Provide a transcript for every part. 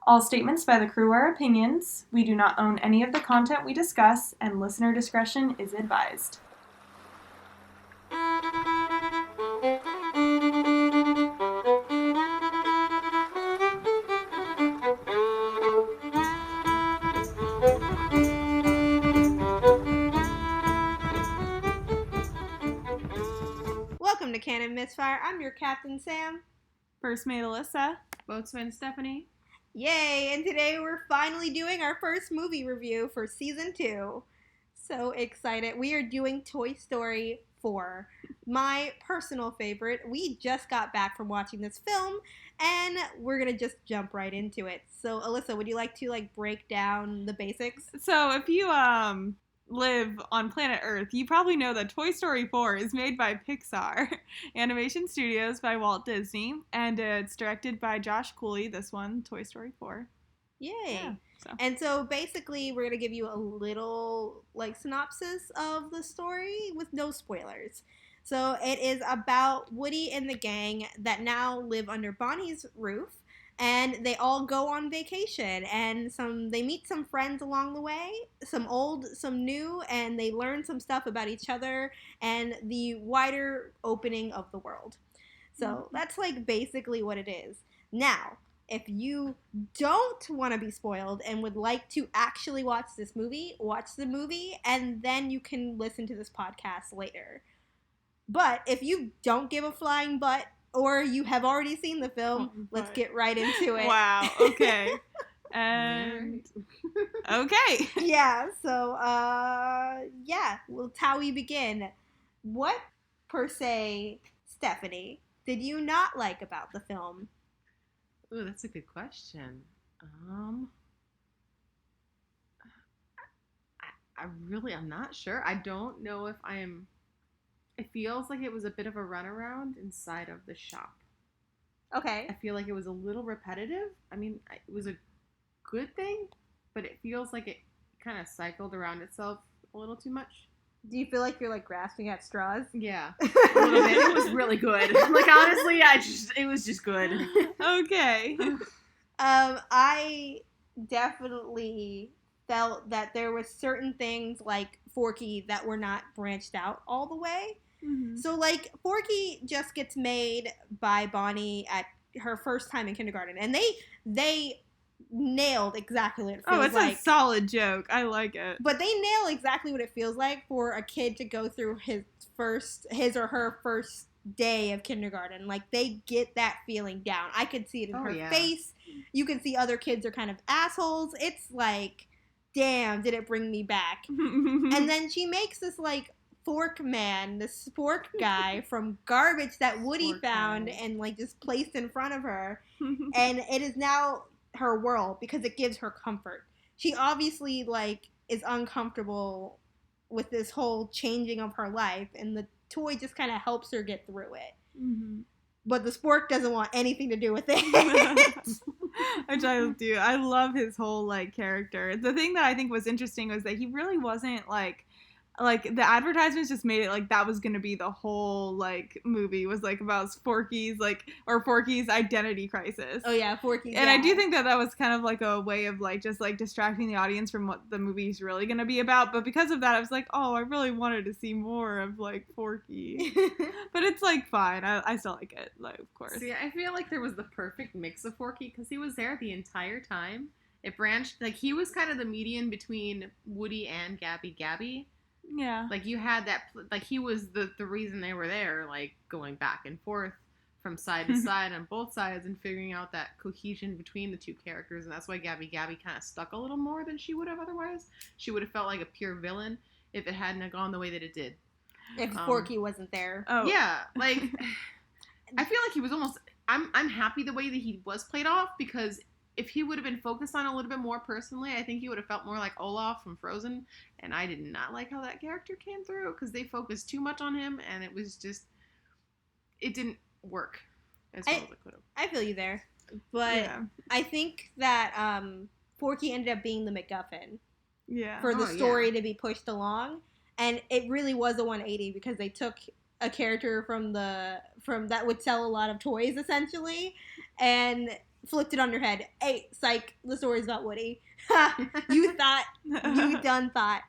All statements by the crew are opinions. We do not own any of the content we discuss, and listener discretion is advised. Welcome to Canon Misfire. I'm your Captain Sam. First mate Alyssa. Boatswain Stephanie. Yay! And today we're finally doing our first movie review for season 2. So excited. We are doing Toy Story 4. My personal favorite. We just got back from watching this film and we're going to just jump right into it. So Alyssa, would you like to break down the basics? So if you live on planet Earth, you probably know that Toy Story 4 is made by Pixar Animation Studios by Walt Disney, and it's directed by Josh Cooley, this one, Toy Story 4. Yay. Yeah, And so basically we're going to give you a little synopsis of the story with no spoilers. So it is about Woody and the gang that now live under Bonnie's roof. And they all go on vacation, and they meet some friends along the way, some old, some new, and they learn some stuff about each other and the wider opening of the world. So that's basically what it is. Now, if you don't want to be spoiled and would like to actually watch this movie, watch the movie, and then you can listen to this podcast later. But if you don't give a flying butt, or you have already seen the film, let's get right into it. Wow, okay. And, okay. Yeah, so, well, it's how we begin. What, per se, Stephanie, did you not like about the film? Ooh, that's a good question. I'm not sure. I don't know if it feels like it was a bit of a runaround inside of the shop. Okay. I feel like it was a little repetitive. I mean, it was a good thing, but it feels like it kind of cycled around itself a little too much. Do you feel like you're grasping at straws? Yeah, a little bit. It was really good. Honestly, it was just good. Okay. I definitely felt that there were certain things like Forky that were not branched out all the way. Mm-hmm. So Forky just gets made by Bonnie at her first time in kindergarten, and they nailed exactly what it feels like. Oh, it's a solid joke. I like it. But they nail exactly what it feels like for a kid to go through his or her first day of kindergarten. They get that feeling down. I could see it in her face. You can see other kids are kind of assholes. It's damn, did it bring me back. And then she makes this fork man, this spork guy from garbage that Woody found and just placed in front of her. And it is now her world because it gives her comfort. She obviously is uncomfortable with this whole changing of her life, and the toy just kind of helps her get through it. Mm-hmm. But the spork doesn't want anything to do with it. Which I do. I love his whole character. The thing that I think was interesting was that he really wasn't the advertisements just made it that was gonna be the whole movie was about Forky's or Forky's identity crisis. Oh yeah, Forky. And I do think that was kind of a way of just distracting the audience from what the movie's really gonna be about. But because of that, I was oh, I really wanted to see more of Forky. But it's fine. I still like it. Of course. See, I feel like there was the perfect mix of Forky because he was there the entire time. It branched he was kind of the median between Woody and Gabby. Yeah. You had that, he was the reason they were there, going back and forth from side to side on both sides and figuring out that cohesion between the two characters. And that's why Gabby kind of stuck a little more than she would have otherwise. She would have felt like a pure villain if it hadn't gone the way that it did. If Forky wasn't there. Oh. Yeah. I feel like he was almost, I'm happy the way that he was played off because if he would have been focused on a little bit more personally, I think he would have felt more like Olaf from Frozen. And I did not like how that character came through because they focused too much on him and it was just, it didn't work as well as it could have. I feel you there. But yeah. I think that Forky ended up being the MacGuffin for the story to be pushed along. And it really was a 180 because they took a character from that would sell a lot of toys essentially and flipped it on your head. Hey, psych, the story's about Woody. You thought, you done thought.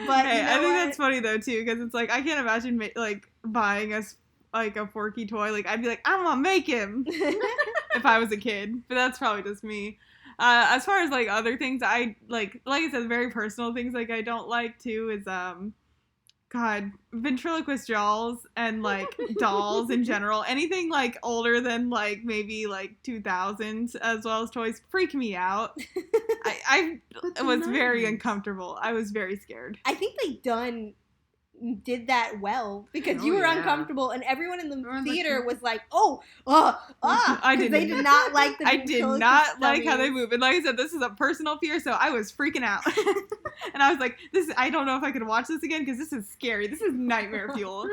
But hey, you know I think what? that's funny though too, because it's like I can't imagine like buying us like a Forky toy. Like I'd be like, I'm gonna make him if I was a kid. But that's probably just me. As far as like other things, I like I said, very personal things like I don't like too is God, ventriloquist dolls and like dolls in general. Anything like older than like maybe like 2000s as well as toys freak me out. I was very uncomfortable. I was very scared. I think they did that well because you were uncomfortable and everyone in the theater was like, because they did not like the I did not like how they move. And like I said, this is a personal fear, so I was freaking out. And I was like, I don't know if I could watch this again because this is scary. This is nightmare fuel.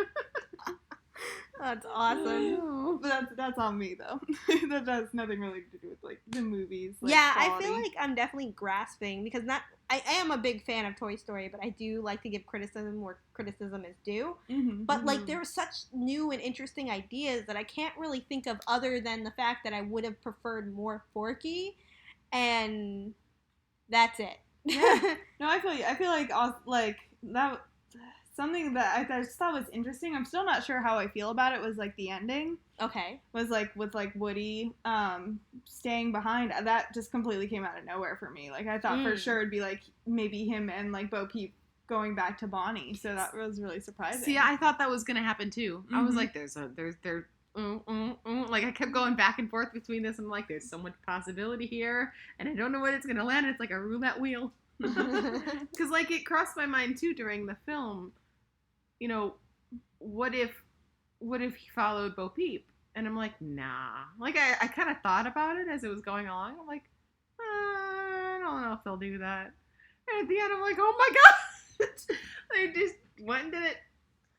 That's awesome. But that's on me though. That has nothing really to do with like the movies. Like, yeah, quality. I feel like I'm definitely grasping because I am a big fan of Toy Story, but I do like to give criticism where criticism is due. Mm-hmm, but like there were such new and interesting ideas that I can't really think of other than the fact that I would have preferred more Forky, and that's it. Yeah. No, I feel like that. Something that I just thought was interesting. I'm still not sure how I feel about it. Was like the ending. Okay. Was like with like Woody staying behind. That just completely came out of nowhere for me. Like I thought for sure it'd be like maybe him and like Bo Peep going back to Bonnie. So that was really surprising. See, I thought that was gonna happen too. I was like, like I kept going back and forth between this. I'm like, there's so much possibility here, and I don't know what it's gonna land. It's like a roulette wheel. Because like it crossed my mind too during the film. You know, what if he followed Bo Peep? And I'm like, nah. Like, I kind of thought about it as it was going along. I'm like, I don't know if they'll do that. And at the end, I'm like, oh my god! They just went and did it.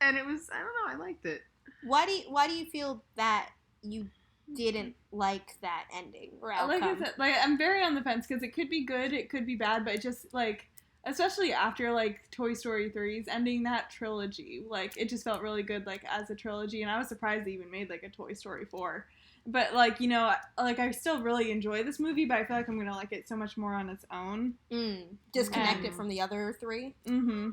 And it was, I don't know, I liked it. Why do you feel that you didn't like that ending or outcome? Like I said, like I'm very on the fence because it could be good, it could be bad, but it just like... Especially after, like, Toy Story 3's ending that trilogy. Like, it just felt really good, like, as a trilogy. And I was surprised they even made, like, a Toy Story 4. But, like, you know, like, I still really enjoy this movie, but I feel like I'm going to like it so much more on its own. Disconnect it from the other three? Mm-hmm.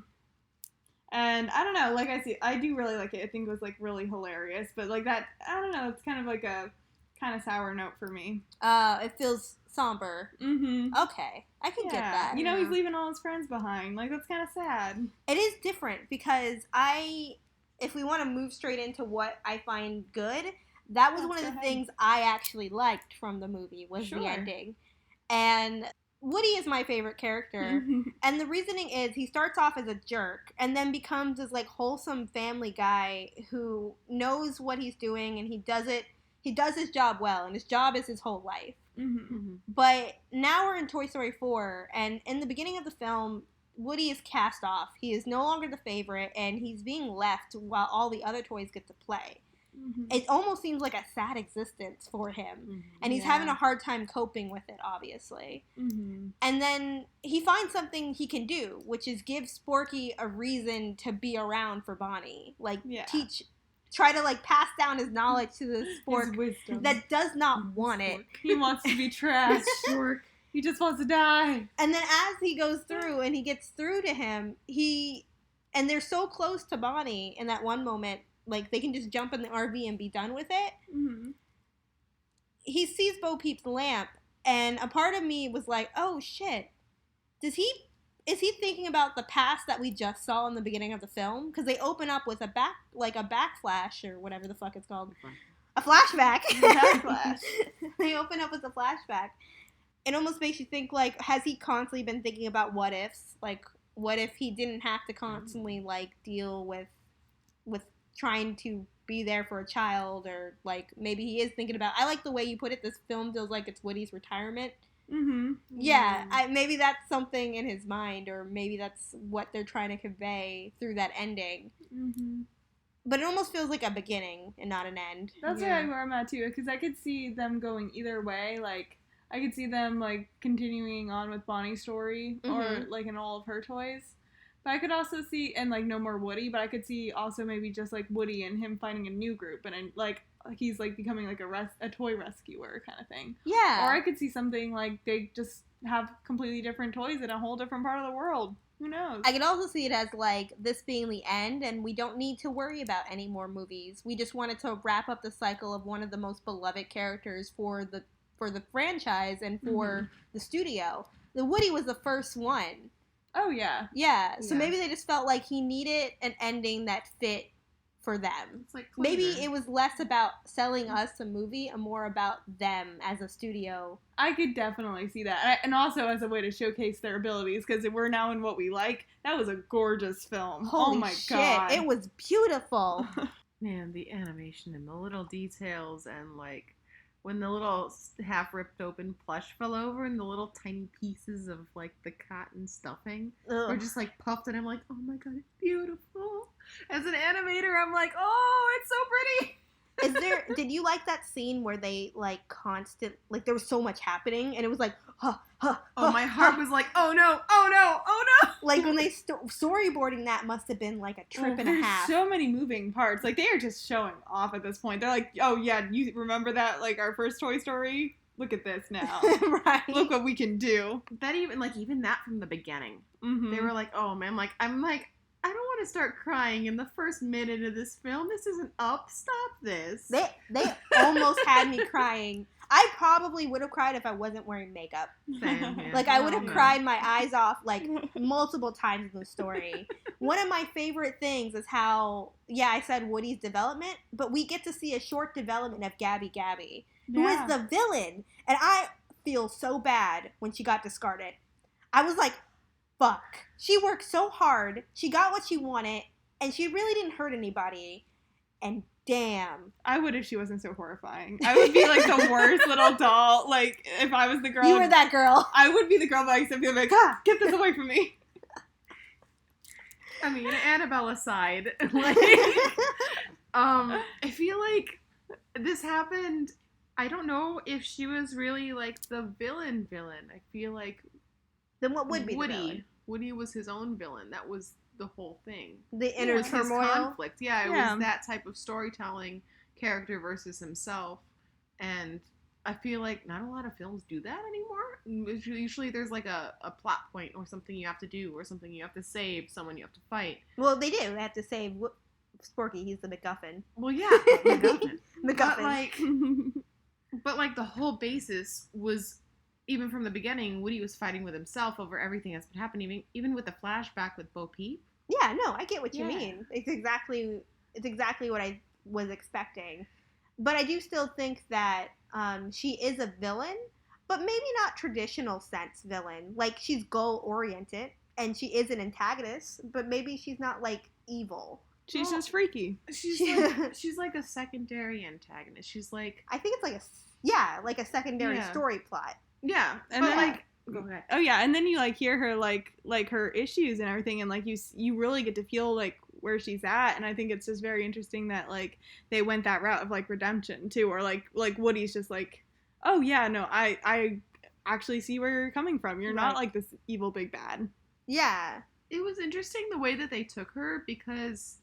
And, I don't know, like, I do really like it. I think it was, like, really hilarious. But, like, that, I don't know, it's kind of like a kind of sour note for me. It feels somber. Mm-hmm. Okay. I can get that. You know, he's leaving all his friends behind. Like, that's kind of sad. It is different because if we want to move straight into what I find good, that was one of the things I actually liked from the movie was the ending. And Woody is my favorite character. And the reasoning is he starts off as a jerk and then becomes this, like, wholesome family guy who knows what he's doing and he does his job well, and his job is his whole life. But now we're in Toy Story 4, and in the beginning of the film, Woody is cast off. He is no longer the favorite, and he's being left while all the other toys get to play. It almost seems like a sad existence for him, and he's having a hard time coping with it, obviously. And then he finds something he can do, which is give Sporky a reason to be around for Bonnie. Like, try to, like, pass down his knowledge to this Spork that does not want it. He wants to be trashed. He just wants to die. And then as he goes through and he gets through to him, and they're so close to Bonnie in that one moment, like, they can just jump in the RV and be done with it. He sees Bo Peep's lamp, and a part of me was like, oh, shit. Is he thinking about the past that we just saw in the beginning of the film? Because they open up with a backflash or whatever the fuck it's called. A flashback. They open up with a flashback. It almost makes you think, like, has he constantly been thinking about what ifs? Like, what if he didn't have to constantly, like, deal with trying to be there for a child? Or, like, maybe he is thinking about... I like the way you put it. This film feels like it's Woody's retirement. Yeah, maybe that's something in his mind, or maybe that's what they're trying to convey through that ending. But it almost feels like a beginning and not an end. That's where I'm at too, because I could see them going either way. Like, I could see them, like, continuing on with Bonnie's story, or, like, in all of her toys. But I could also see, and, like, no more Woody, but I could see also maybe just, like, Woody and him finding a new group, and, like, he's like becoming like a toy rescuer kind of thing. Yeah. Or I could see something like they just have completely different toys in a whole different part of the world. Who knows? I could also see it as like this being the end, and we don't need to worry about any more movies. We just wanted to wrap up the cycle of one of the most beloved characters for the franchise and for the studio. The Woody was the first one. Oh yeah. Yeah. So maybe they just felt like he needed an ending that fit for them. It's like maybe it was less about selling us a movie and more about them as a studio. I could definitely see that. And also as a way to showcase their abilities, because we're now in what we like. That was a gorgeous film. Holy oh my shit. God. It was beautiful. Man, the animation and the little details, and like when the little half ripped open plush fell over and the little tiny pieces of like the cotton stuffing were just like puffed, and I'm like, oh my God, it's beautiful. As an animator, I'm like, oh, it's so pretty. Did you like that scene where they like there was so much happening and it was like, oh, my heart was like, oh no, oh no, oh no. Like when they storyboarding that must have been like a trip and a half. There's so many moving parts. Like they are just showing off at this point. They're like, oh yeah, you remember that like our first Toy Story? Look at this now. Right. Look what we can do. That even that from the beginning. Mm-hmm. They were like, oh man, I'm like, I don't want to start crying in the first minute of this film. This isn't up. Stop this. They almost had me crying. I probably would have cried if I wasn't wearing makeup. Same, yeah. Like I would have cried my eyes off like multiple times in the story. One of my favorite things is how, I said Woody's development, but we get to see a short development of Gabby Gabby, who is the villain. And I feel so bad when she got discarded. I was like, fuck. She worked so hard. She got what she wanted, and she really didn't hurt anybody. And damn. I would if she wasn't so horrifying. I would be like the worst little doll. Like if I was the girl. You were that girl. I would be the girl that I would be like, get this away from me. I mean, Annabelle aside, like, I feel like this happened. I don't know if she was really like the villain. I feel like then what would be Woody? The villain? Woody was his own villain. That was the whole thing. The inner turmoil. His conflict. Yeah, it was that type of storytelling character versus himself. And I feel like not a lot of films do that anymore. Usually there's like a plot point or something you have to do or something you have to save, someone you have to fight. Well, they do. They have to save Sporky. He's the MacGuffin. Well, yeah, MacGuffin. MacGuffin. But like the whole basis was, even from the beginning, Woody was fighting with himself over everything that's been happening, even with the flashback with Bo Peep. Yeah, no, I get what you mean. It's exactly what I was expecting. But I do still think that she is a villain, but maybe not traditional sense villain. Like, she's goal-oriented, and she is an antagonist, but maybe she's not, like, evil. She's just freaky. She's like a secondary antagonist. She's like... I think it's like a secondary story plot. Yeah, and but then, like... Go ahead. Oh yeah, and then you like hear her like her issues and everything, and like you really get to feel like where she's at, and I think it's just very interesting that like they went that route of like redemption too, or like Woody's just like, oh yeah, no, I actually see where you're coming from. You're not like this evil big bad. Yeah, it was interesting the way that they took her, because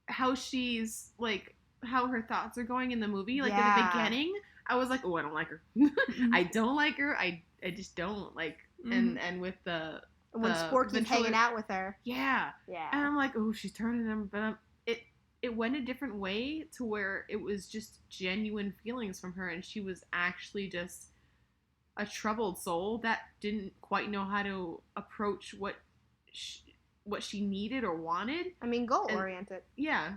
how she's like, how her thoughts are going in the movie, like in the beginning. I was like, oh, I don't like her. I don't like her. I just don't like. And with when Sporky's hanging out with her. Yeah. And I'm like, oh, she's turning him. But it went a different way to where it was just genuine feelings from her, and she was actually just a troubled soul that didn't quite know how to approach what she needed or wanted. I mean, goal oriented. Yeah.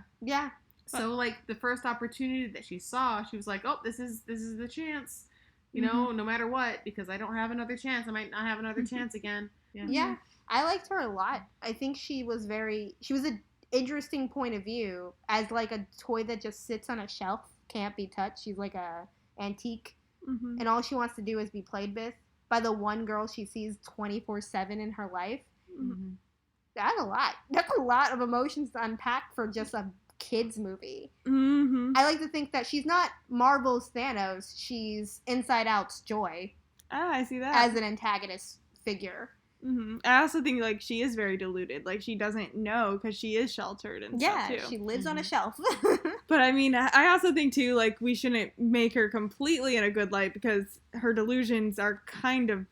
So, like, the first opportunity that she saw, she was like, oh, this is the chance, you know, no matter what, because I don't have another chance. I might not have another chance again. Yeah. I liked her a lot. I think she was an interesting point of view as, like, a toy that just sits on a shelf, can't be touched. She's like a antique, and all she wants to do is be played with by the one girl she sees 24/7 in her life. That's a lot. That's a lot of emotions to unpack for just a kids movie. I like to think that she's not Marvel's Thanos. She's Inside Out's Joy. Oh, I see that. As an antagonist figure. Mm-hmm. I also think like she is very deluded. Like she doesn't know because she is sheltered and stuff too. She lives on a shelf. But I mean, I also think too like we shouldn't make her completely in a good light because her delusions are kind of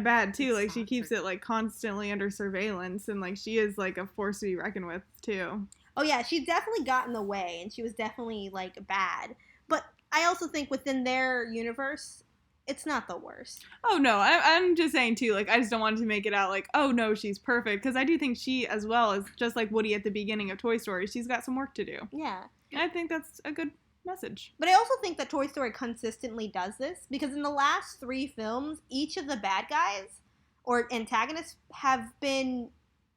bad too. Like she keeps it like constantly under surveillance, and like she is like a force to be reckoned with too. Oh yeah, she definitely got in the way, and she was definitely like bad. But I also think within their universe, it's not the worst. Oh no, I'm just saying too. Like I just don't want to make it out like, oh no, she's perfect, because I do think she as well is just like Woody at the beginning of Toy Story. She's got some work to do. Yeah, and I think that's a good message. But I also think that Toy Story consistently does this because in the last 3 films, each of the bad guys or antagonists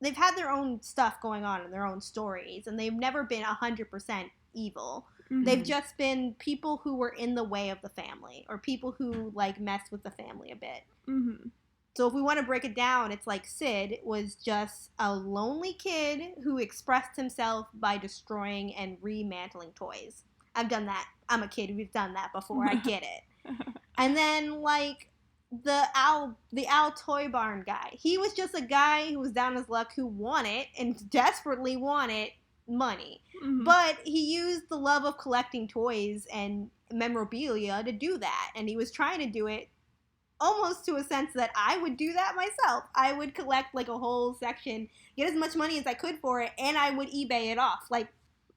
they've had their own stuff going on in their own stories, and they've never been 100% evil. Mm-hmm. They've just been people who were in the way of the family, or people who like messed with the family a bit. Mm-hmm. So if we want to break it down, it's like Sid was just a lonely kid who expressed himself by destroying and remantling toys. I've done that. I'm a kid. We've done that before. I get it. And then like the owl toy barn guy. He was just a guy who was down his luck who wanted and desperately wanted money. Mm-hmm. But he used the love of collecting toys and memorabilia to do that. And he was trying to do it almost to a sense that I would do that myself. I would collect like a whole section, get as much money as I could for it, and I would eBay it off. Like,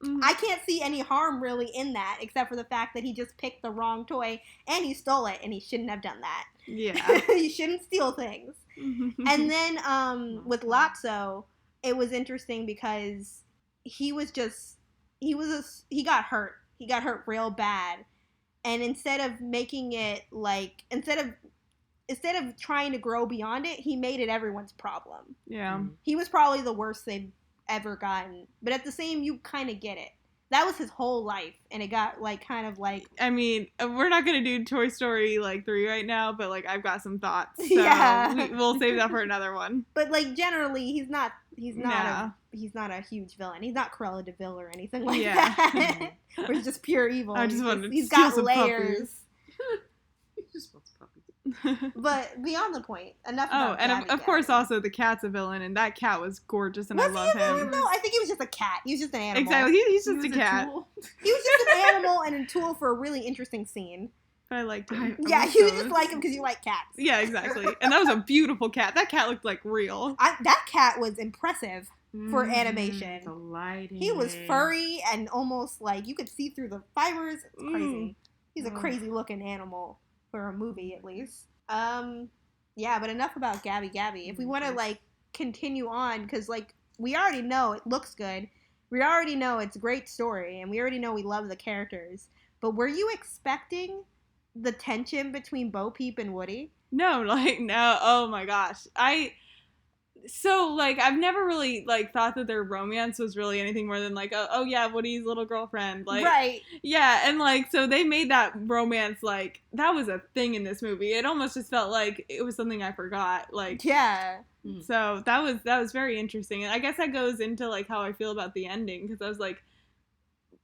mm-hmm. I can't see any harm really in that, except for the fact that he just picked the wrong toy and he stole it, and he shouldn't have done that. Yeah. You shouldn't steal things. Mm-hmm. And then with Lotso, it was interesting because he got hurt. He got hurt real bad. And instead of making it like, instead of trying to grow beyond it, he made it everyone's problem. Yeah. He was probably the worst they've ever gotten. But at the same, you kind of get it. That was his whole life, and it got like kind of like. I mean, we're not gonna do Toy Story like 3 right now, but like I've got some thoughts. So yeah, we'll save that for another one. But like generally, he's not a huge villain. He's not Cruella de Vil or anything like that. Or he's just pure evil. I just wanted to he's got layers. He just wants puppies. But beyond the point, enough about and of course also the cat's a villain, and that cat was gorgeous, and I love him. No, I think he was just a cat. He was just an animal. Exactly, he's just a cat. He was just an animal and a tool for a really interesting scene. But I liked him. Yeah, you just like him because you like cats. Yeah, exactly. And that was a beautiful cat. That cat looked like real. That cat was impressive for animation. The lighting. He was furry and almost like you could see through the fibers. It's crazy. He's a crazy looking animal for a movie, at least. Yeah, but enough about Gabby Gabby. If we want to like continue on, because like we already know it looks good, we already know it's a great story, and we already know we love the characters. But were you expecting the tension between Bo Peep and Woody? No. Oh my gosh, I've never really, like, thought that their romance was really anything more than, like, oh yeah, Woody's little girlfriend. Like, right. Yeah, and, like, so they made that romance, like, that was a thing in this movie. It almost just felt like it was something I forgot. Like, yeah. So that was very interesting. And I guess that goes into, like, how I feel about the ending, because I was like,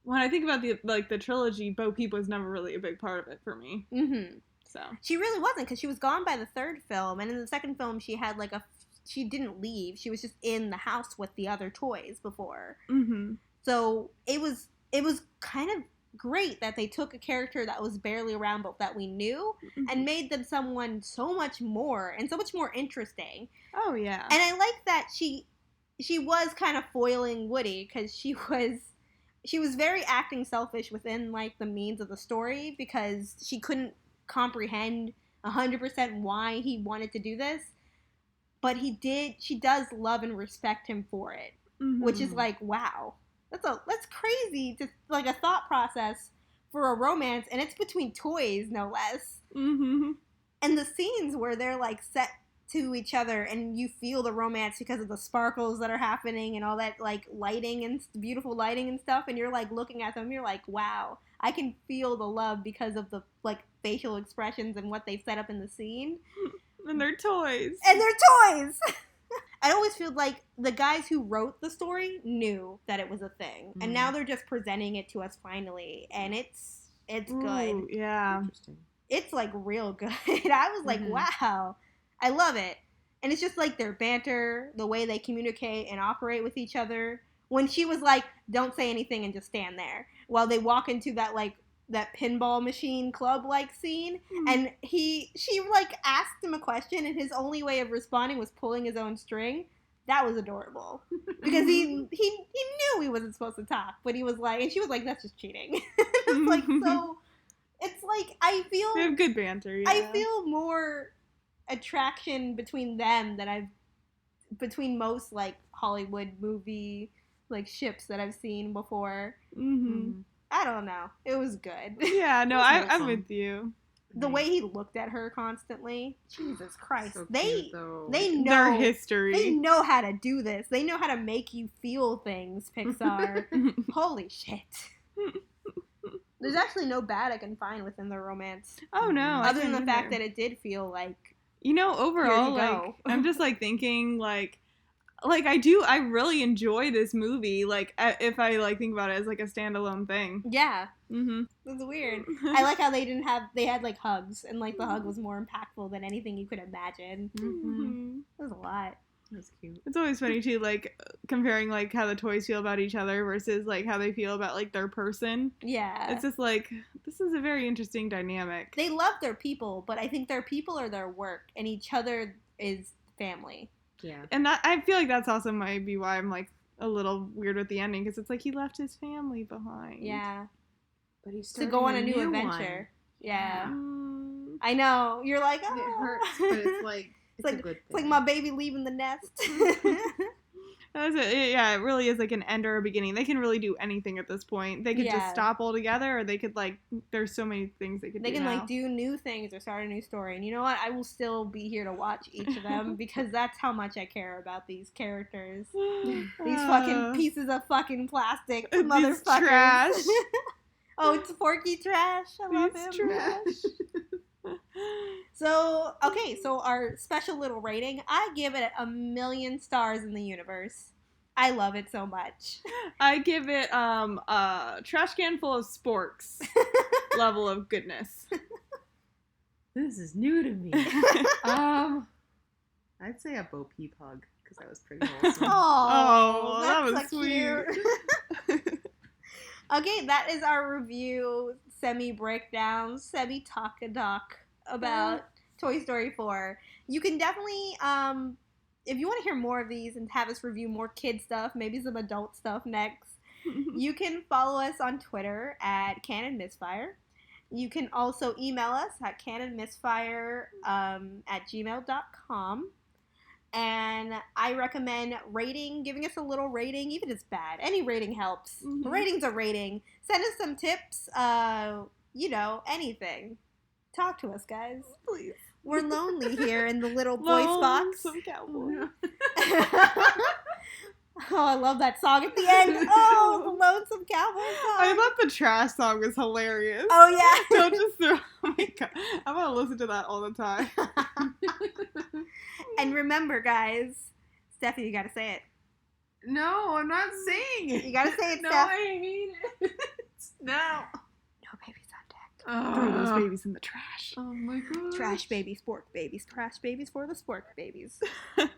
when I think about the trilogy, Bo Peep was never really a big part of it for me. Mm-hmm. So. She really wasn't, because she was gone by the 3rd film, and in the 2nd film, she had, like, she didn't leave. She was just in the house with the other toys before. Mm-hmm. So it was kind of great that they took a character that was barely around but that we knew and made them someone so much more interesting. Oh yeah. And I like that she was kind of foiling Woody because she was very acting selfish within like the means of the story because she couldn't comprehend 100% why he wanted to do this. But she does love and respect him for it, which is like, wow, that's crazy to like a thought process for a romance, and it's between toys, no less. Mm-hmm. And the scenes where they're like set to each other, and you feel the romance because of the sparkles that are happening and all that like lighting and beautiful lighting and stuff, and you're like looking at them, you're like, wow, I can feel the love because of the like facial expressions and what they've set up in the scene. And they're toys. I always feel like the guys who wrote the story knew that it was a thing. And now they're just presenting it to us finally. And it's good. Yeah. It's like real good. I was like, wow. I love it. And it's just like their banter, the way they communicate and operate with each other. When she was like, don't say anything and just stand there, while they walk into that like that pinball machine club like scene, and she like asked him a question, and his only way of responding was pulling his own string. That was adorable because he knew he wasn't supposed to talk, but he was like, and she was like, that's just cheating. It's like, so it's like I feel They have good banter. Yeah. I feel more attraction between them than between most like Hollywood movie like ships that I've seen before. I don't know. It was good. Yeah, no, I'm with you. The way he looked at her constantly, Jesus Christ! So they cute, though. they know Their history. They know how to do this. They know how to make you feel things. Pixar. Holy shit! There's actually no bad I can find within their romance. Oh no! Other than the fact that it did feel like, overall, here you like go. I'm just like thinking like I really enjoy this movie. Like if I like think about it as like a standalone thing. Yeah. Mm-hmm. It's weird. I like how they had like hugs, and like the hug was more impactful than anything you could imagine. It was a lot. That's cute. It's always funny too, like comparing like how the toys feel about each other versus like how they feel about like their person. Yeah. It's just like this is a very interesting dynamic. They love their people, but I think their people are their work, and each other is family. Yeah. And that I feel like that's also might be why I'm like a little weird with the ending, because it's like he left his family behind. Yeah. But he's To go on a new one. adventure. Yeah. Mm. I know. You're like, oh. It hurts, but it's like it's a good thing. It's like my baby leaving the nest. That's it. Yeah, it really is like an end or a beginning. They can really do anything at this point. They could just stop altogether, or they could like. There's so many things they could. They do can now. like do new things or start a new story. And you know what? I will still be here to watch each of them because that's how much I care about these characters. These fucking pieces of fucking plastic motherfuckers. Trash. Oh, it's Forky Trash. I love him. Trash. So, okay, so our special little rating, I give it 1,000,000 stars in the universe. I love it so much. I give it a trash can full of sporks level of goodness. This is new to me. I'd say a Bo Peep hug because that was pretty wholesome. Oh, that was so sweet. Cute. Okay, that is our review, semi-breakdown, semi-talk-a-doc about Toy Story 4. You can definitely, if you want to hear more of these and have us review more kid stuff, maybe some adult stuff next, you can follow us on Twitter at CanonMisfire. You can also email us at canonmisfire at gmail.com. And I recommend giving us a little rating, even if it's bad. Any rating helps. Mm-hmm. A rating's a rating. Send us some tips, anything. Talk to us, guys. Please. We're lonely here in the little voice box. Some cowboy. Oh, I love that song at the end. Oh, the Lonesome Cowboy song. I thought the trash song was hilarious. Oh, yeah. Don't just throw. Oh my god, I'm gonna listen to that all the time. And remember, guys, Steffi, you gotta say it. No, I'm not saying it. You gotta say it, No, Steph. I hate it. No. No babies on deck. Throw those babies in the trash. Oh my god. Trash babies, spork babies. Trash babies for the spork babies. What?